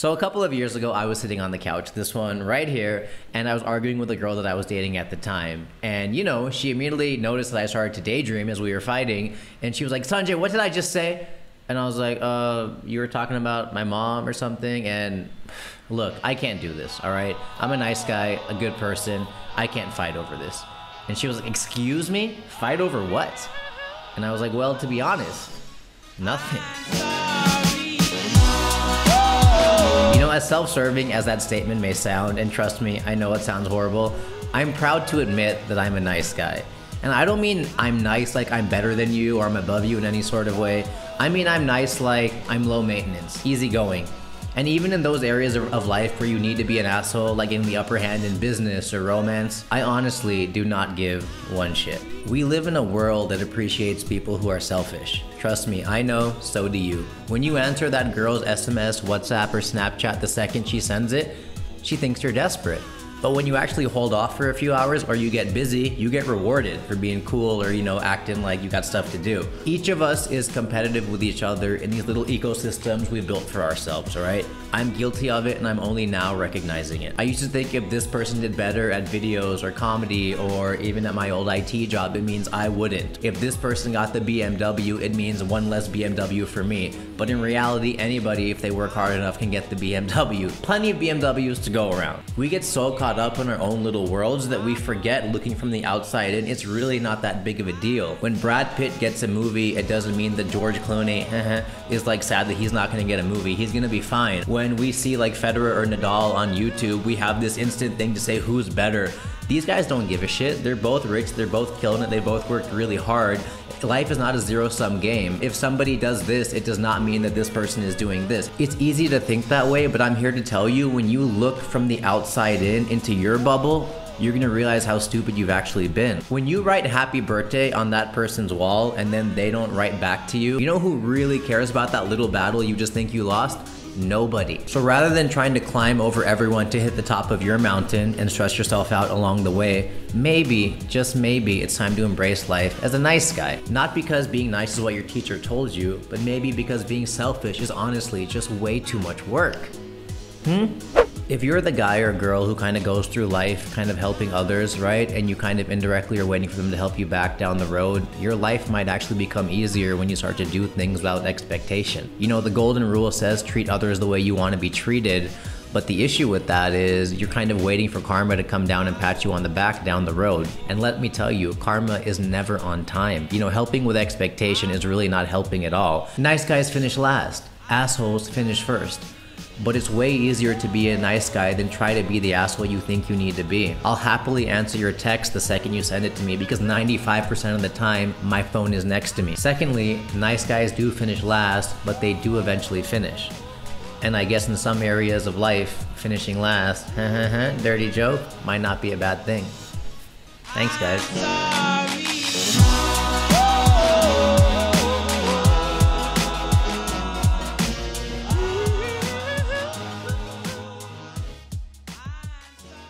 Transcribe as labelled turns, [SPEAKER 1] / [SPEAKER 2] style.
[SPEAKER 1] So a couple of years ago, I was sitting on the couch, this one right here, and I was arguing with a girl that I was dating at the time. And you know, she immediately noticed that I started to daydream as we were fighting, and she was like, Sanjay, what did I just say? And I was like, you were talking about my mom or something, and look, I can't do this, all right? I'm a nice guy, a good person. I can't fight over this. And she was like, excuse me? Fight over what? And I was like, well, to be honest, nothing. You know, as self-serving as that statement may sound, and trust me, I know it sounds horrible, I'm proud to admit that I'm a nice guy. And I don't mean I'm nice like I'm better than you or I'm above you in any sort of way. I mean I'm nice like I'm low maintenance, easygoing. And even in those areas of life where you need to be an asshole, like in the upper hand in business or romance, I honestly do not give one shit. We live in a world that appreciates people who are selfish. Trust me, I know, so do you. When you answer that girl's SMS, WhatsApp, or Snapchat the second she sends it, she thinks you're desperate. But when you actually hold off for a few hours or you get busy, you get rewarded for being cool or, you know, acting like you got stuff to do. Each of us is competitive with each other in these little ecosystems we built for ourselves, all right? I'm guilty of it and I'm only now recognizing it. I used to think if this person did better at videos or comedy or even at my old IT job, it means I wouldn't. If this person got the BMW, it means one less BMW for me. But in reality, anybody, if they work hard enough, can get the BMW. Plenty of BMWs to go around. We get so caught up in our own little worlds that we forget looking from the outside in, it's really not that big of a deal. When Brad Pitt gets a movie, it doesn't mean that George Clooney is like sad that he's not gonna get a movie. He's gonna be fine. When we see like Federer or Nadal on YouTube, we have this instant thing to say who's better. These guys don't give a shit. They're both rich, they're both killing it, they both worked really hard. Life is not a zero-sum game. If somebody does this, it does not mean that this person is doing this. It's easy to think that way, but I'm here to tell you, when you look from the outside in into your bubble, you're gonna realize how stupid you've actually been. When you write happy birthday on that person's wall and then they don't write back to you, you know who really cares about that little battle you just think you lost? Nobody. So rather than trying to climb over everyone to hit the top of your mountain and stress yourself out along the way, maybe, just maybe, it's time to embrace life as a nice guy. Not because being nice is what your teacher told you, but maybe because being selfish is honestly just way too much work. If you're the guy or girl who kind of goes through life kind of helping others, right, and you kind of indirectly are waiting for them to help you back down the road, your life might actually become easier when you start to do things without expectation. You know, the golden rule says treat others the way you want to be treated, but the issue with that is you're kind of waiting for karma to come down and pat you on the back down the road. And let me tell you, karma is never on time. You know, helping with expectation is really not helping at all. Nice guys finish last. Assholes finish first. But it's way easier to be a nice guy than try to be the asshole you think you need to be. I'll happily answer your text the second you send it to me because 95% of the time, my phone is next to me. Secondly, nice guys do finish last, but they do eventually finish. And I guess in some areas of life, finishing last, dirty joke, might not be a bad thing. Thanks, guys.